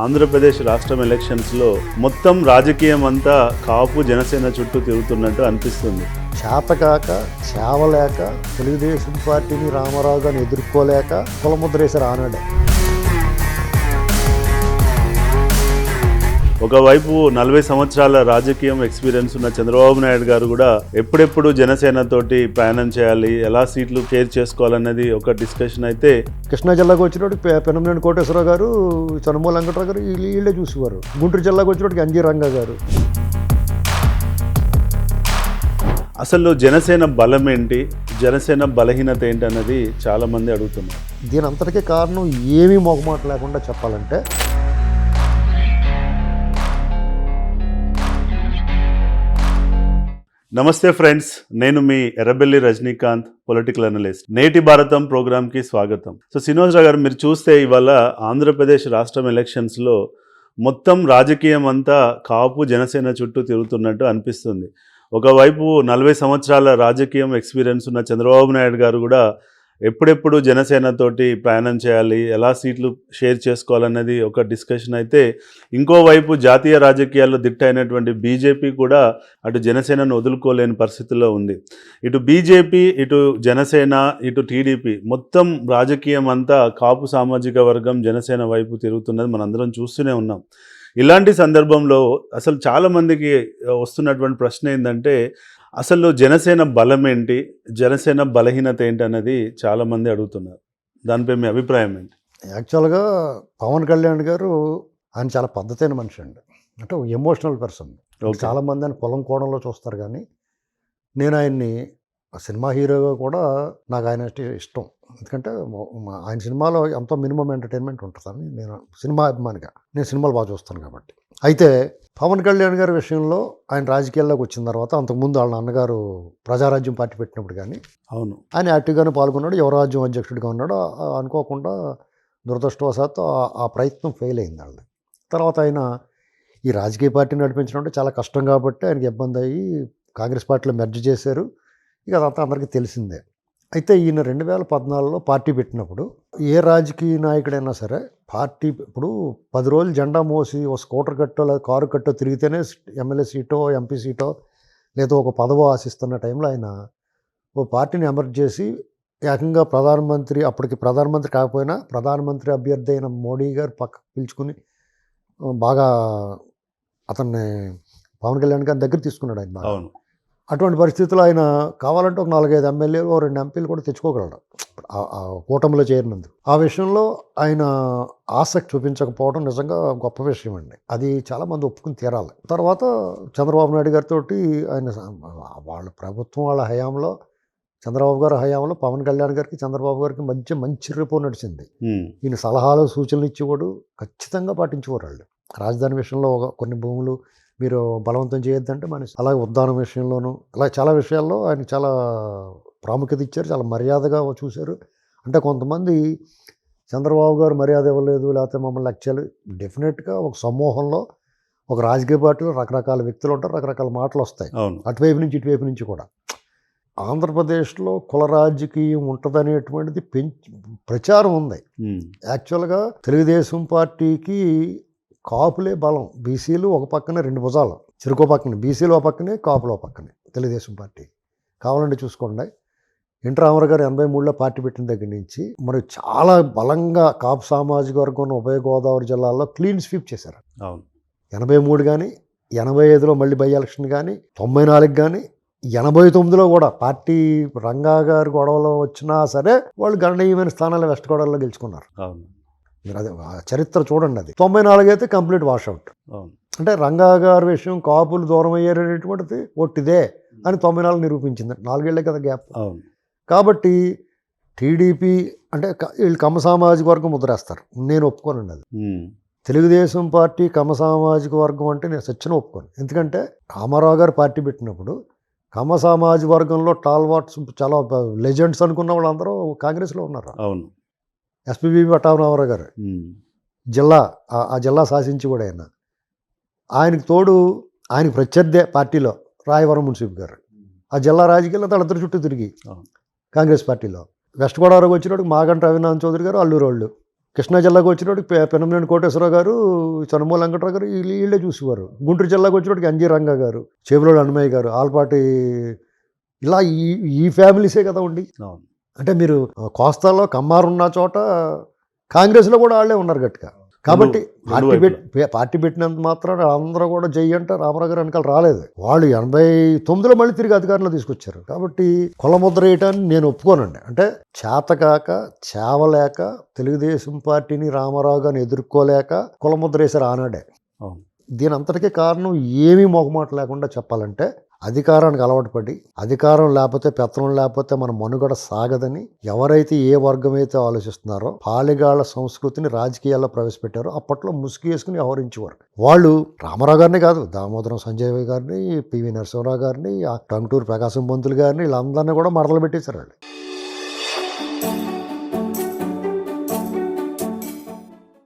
ఆంధ్రప్రదేశ్ రాష్ట్రం ఎలక్షన్స్లో మొత్తం రాజకీయం అంతా కాపు జనసేన చుట్టూ తిరుగుతున్నట్టు అనిపిస్తుంది. చేతకాక చేవలేక తెలుగుదేశం పార్టీని రామారావు గారిని ఎదుర్కోలేక కులముద్రేశారు ఆనాడే. ఒకవైపు 40 సంవత్సరాల రాజకీయం ఎక్స్పీరియన్స్ ఉన్న చంద్రబాబు నాయుడు గారు కూడా ఎప్పుడెప్పుడు జనసేన తోటి ప్రయాణం చేయాలి, ఎలా సీట్లు కేర్ చేసుకోవాలన్నది ఒక డిస్కషన్ అయితే. కృష్ణా జిల్లాకు వచ్చినప్పుడు పెనమనేని కోటేశ్వరరావు గారు, చనుమూల వెంకటరావు గారు వీళ్ళే చూసేవారు. గుంటూరు జిల్లాకు వచ్చినప్పుడు అంజీ రంగా గారు. అసలు జనసేన బలం ఏంటి, జనసేన బలహీనత ఏంటి అన్నది చాలా మంది అడుగుతున్నారు. దీని అంతటికీ కారణం ఏమీ మొగమాట లేకుండా చెప్పాలంటే, నమస్తే ఫ్రెండ్స్, నేను మీ ఎర్రబెల్లి రజనీకాంత్, పొలిటికల్ అనలిస్ట్. నేటి భారతం ప్రోగ్రామ్కి స్వాగతం. సో సినోజ్ రావు గారు, మీరు చూస్తే ఇవాళ ఆంధ్రప్రదేశ్ రాష్ట్రం ఎలక్షన్స్లో మొత్తం రాజకీయం అంతా కాపు జనసేన చుట్టూ తిరుగుతున్నట్టు అనిపిస్తుంది. ఒకవైపు 40 సంవత్సరాల రాజకీయం ఎక్స్పీరియన్స్ ఉన్న చంద్రబాబు నాయుడు గారు కూడా ఎప్పుడెప్పుడు జనసేన తోటి ప్రయాణం చేయాలి, ఎలా సీట్లు షేర్ చేసుకోవాలన్నది ఒక డిస్కషన్ అయితే. ఇంకోవైపు జాతీయ రాజకీయాల్లో దిట్టైనటువంటి బీజేపీ కూడా అటు జనసేనను వదులుకోలేని పరిస్థితుల్లో ఉంది. ఇటు బీజేపీ, ఇటు జనసేన, ఇటు టీడీపీ, మొత్తం రాజకీయం అంతా కాపు సామాజిక వర్గం జనసేన వైపు తిరుగుతున్నది మనందరం చూస్తూనే ఉన్నాం. ఇలాంటి సందర్భంలో అసలు చాలామందికి వస్తున్నటువంటి ప్రశ్న ఏంటంటే, అసలు జనసేన బలం ఏంటి, జనసేన బలహీనత ఏంటి అన్నది చాలామంది అడుగుతున్నారు. దానిపై మీ అభిప్రాయం ఏంటి? యాక్చువల్గా పవన్ కళ్యాణ్ గారు ఆయన చాలా పద్ధతైన మనిషి అండి. అంటే ఎమోషనల్ పర్సన్. చాలామంది ఆయన కులం కోణంలో చూస్తారు, కానీ నేను ఆయన్ని సినిమా హీరోగా కూడా నాకు ఆయన ఇష్టం. ఎందుకంటే ఆయన సినిమాలో ఎంతో మినిమం ఎంటర్టైన్మెంట్ ఉంటుందని నేను సినిమా అభిమానిగా నేను సినిమాలు బాగా చూస్తాను కాబట్టి. అయితే పవన్ కళ్యాణ్ గారి విషయంలో ఆయన రాజకీయాల్లోకి వచ్చిన తర్వాత, అంతకుముందు వాళ్ళ నాన్నగారు ప్రజారాజ్యం పార్టీ పెట్టినప్పుడు కానీ అవును, ఆయన యాక్టివ్గానే పాల్గొన్నాడు. యువరాజ్యం అధ్యక్షుడిగా ఉన్నాడు. అనుకోకుండా దురదృష్టవశాత్తు ఆ ప్రయత్నం ఫెయిల్ అయింది వాళ్ళది. తర్వాత ఆయన ఈ రాజకీయ పార్టీని నడిపించడం చాలా కష్టం కాబట్టి ఆయనకి ఇబ్బంది అయ్యి కాంగ్రెస్ పార్టీలో మెర్జ్ చేశారు. ఇక అదంతా అందరికీ తెలిసిందే. అయితే ఈయన 2014లో పార్టీ పెట్టినప్పుడు ఏ రాజకీయ నాయకుడైనా సరే పార్టీ ఇప్పుడు 10 రోజులు జెండా మోసి ఒక స్కూటర్ కట్టో లేదా కారు కట్టో తిరిగితేనే ఎమ్మెల్యే సీటో ఎంపీ సీటో లేదా ఒక పదవో ఆశిస్తున్న టైంలో ఆయన ఓ పార్టీని ఎమర్జ్ చేసి ఏకంగా ప్రధానమంత్రి, అప్పటికి ప్రధానమంత్రి కాకపోయినా ప్రధానమంత్రి అభ్యర్థి అయిన మోడీ గారు పక్కకు పిలుచుకుని బాగా అతన్ని పవన్ కళ్యాణ్ గారి దగ్గర తీసుకున్నాడు ఆయన. అవును, అటువంటి పరిస్థితుల్లో ఆయన కావాలంటే ఒక 4-5 ఎమ్మెల్యేలు 2 ఎంపీలు కూడా తెచ్చుకోగలడు ఆ కూటమిలో చేరినందుకు. ఆ విషయంలో ఆయన ఆసక్తి చూపించకపోవడం నిజంగా గొప్ప విషయం అండి. అది చాలామంది ఒప్పుకుని తీరాలి. తర్వాత చంద్రబాబు నాయుడు గారితో ఆయన వాళ్ళ ప్రభుత్వం, వాళ్ళ హయాంలో, చంద్రబాబు గారి హయాంలో పవన్ కళ్యాణ్ గారికి చంద్రబాబు గారికి మంచి రిపో నడిచింది. ఈయన సలహాలు సూచనలు ఇచ్చేవాడు, ఖచ్చితంగా పాటించేవారు వాళ్ళు. రాజధాని విషయంలో కొన్ని భూములు మీరు బలవంతం చేయొద్దంటే మనిషి, అలాగే ఉద్దానం విషయంలోనూ, అలా చాలా విషయాల్లో ఆయన చాలా ప్రాముఖ్యత ఇచ్చారు, చాలా మర్యాదగా చూశారు. అంటే కొంతమంది చంద్రబాబు గారు మర్యాద ఇవ్వలేదు, లేకపోతే మమ్మల్ని లక్ష్యాలు, డెఫినెట్గా ఒక సమూహంలో ఒక రాజకీయ పార్టీలో రకరకాల వ్యక్తులు ఉంటారు, రకరకాల మాటలు వస్తాయి అటువైపు నుంచి ఇటువైపు నుంచి కూడా. ఆంధ్రప్రదేశ్లో కుల రాజకీయం ఉంటుందనేటువంటిది ప్రచారం ఉంది. యాక్చువల్గా తెలుగుదేశం పార్టీకి కాపులే బలం. బీసీలు ఒక పక్కనే 2 భుజాలు, చెరుకో పక్కనే బీసీలు ఒక పక్కనే, కాపులు ఒక పక్కనే తెలుగుదేశం పార్టీ. కావాలంటే చూసుకోండి, ఎన్టీ రామారావు గారు 83లో పార్టీ పెట్టిన దగ్గర నుంచి మరి చాలా బలంగా కాపు సామాజిక వర్గం ఉన్న ఉభయ గోదావరి జిల్లాల్లో క్లీన్ స్వీప్ చేశారు. 83 కానీ, 85లో మళ్ళీ బై ఎలక్షన్ కానీ, 94 కానీ, 89లో కూడా పార్టీ రంగా గారి గొడవలో వచ్చినా సరే వాళ్ళు గణనీయమైన స్థానాలు వెస్ట్ గోదావరిలో గెలుచుకున్నారు. మీరు అదే చరిత్ర చూడండి. అది 94 అయితే కంప్లీట్ వాషౌట్. అంటే రంగా గారి విషయం కాపులు దూరం అయ్యారనేటువంటిది ఒట్టిదే అని 94 నిరూపించింది. 4 ఏళ్లే కదా గ్యాప్. కాబట్టి టీడీపీ అంటే వీళ్ళు కమ్మ సామాజిక వర్గం ముద్రేస్తారు, నేను ఒప్పుకోనండి అది. తెలుగుదేశం పార్టీ కమ్మ సామాజిక వర్గం అంటే నేను సచ్చిన ఒప్పుకోను. ఎందుకంటే రామారావు గారు పార్టీ పెట్టినప్పుడు కమ్మ సామాజిక వర్గంలో టాల్వాట్స్ చాలా లెజెండ్స్ అనుకున్న వాళ్ళందరూ కాంగ్రెస్లో ఉన్నారు. అవును, ఎస్పీబీ పట్టాభరావు గారు ఆ జిల్లా శాసించి కూడా ఆయనకు తోడు ఆయనకు ప్రత్యర్థే పార్టీలో రాయవరం మున్సిపల్ గారు ఆ జిల్లా రాజకీయాల్లో వాళ్ళిద్దరు చుట్టూ తిరిగి కాంగ్రెస్ పార్టీలో. వెస్ట్ గోదావరికి వచ్చినప్పుడు మాగంట రవినాథ్ చౌదరి గారు అల్లూరు వాళ్ళు, కృష్ణా జిల్లాకు వచ్చినప్పుడు పెనమనేని కోటేశ్వరరావు గారు, చనుమూల వెంకటరావు గారు వీళ్ళే చూసేవారు. గుంటూరు జిల్లాకు వచ్చినప్పటికి ఎన్జీ రంగా గారు, చేబులోడు అన్నమయ్య గారు, ఆల్పాటి, ఇలా ఈ ఫ్యామిలీసే కదా ఉండి. అవును. అంటే మీరు కోస్తాలో కమ్మారు ఉన్న చోట కాంగ్రెస్లో కూడా వాళ్ళే ఉన్నారు గట్టిగా. కాబట్టి పార్టీ పెట్టినంత మాత్రం అందరూ కూడా జై అంటే రామారావు గారు వెనకాల రాలేదు. వాళ్ళు 89లో మళ్ళీ తిరిగి అధికారంలో తీసుకొచ్చారు. కాబట్టి కులముద్ర వేయటాన్ని నేను ఒప్పుకోనండి. అంటే చేతకాక చేవలేక తెలుగుదేశం పార్టీని రామారావు గారిని ఎదుర్కోలేక కులముద్ర వేశారు ఆనాడే. అవును. దీని అంతటికీ కారణం ఏమీ మొహమాట లేకుండా చెప్పాలంటే అధికారానికి అలవాటు పడి, అధికారం లేకపోతే పెత్తనం లేకపోతే మన మనుగడ సాగదని ఎవరైతే ఏ వర్గం అయితే ఆలోచిస్తున్నారో పాలిగాళ్ల సంస్కృతిని రాజకీయాల్లో ప్రవేశపెట్టారో అప్పట్లో ముసుగు వేసుకుని వ్యవహరించేవారు. వాళ్ళు రామారావు గారిని కాదు, దామోదరం సంజయ్ గారిని, పివి నరసింహరావు గారిని, టంగుటూరు ప్రకాశం పంతులు గారిని, వీళ్ళందరినీ కూడా మడతలు పెట్టేశారు వాళ్ళు.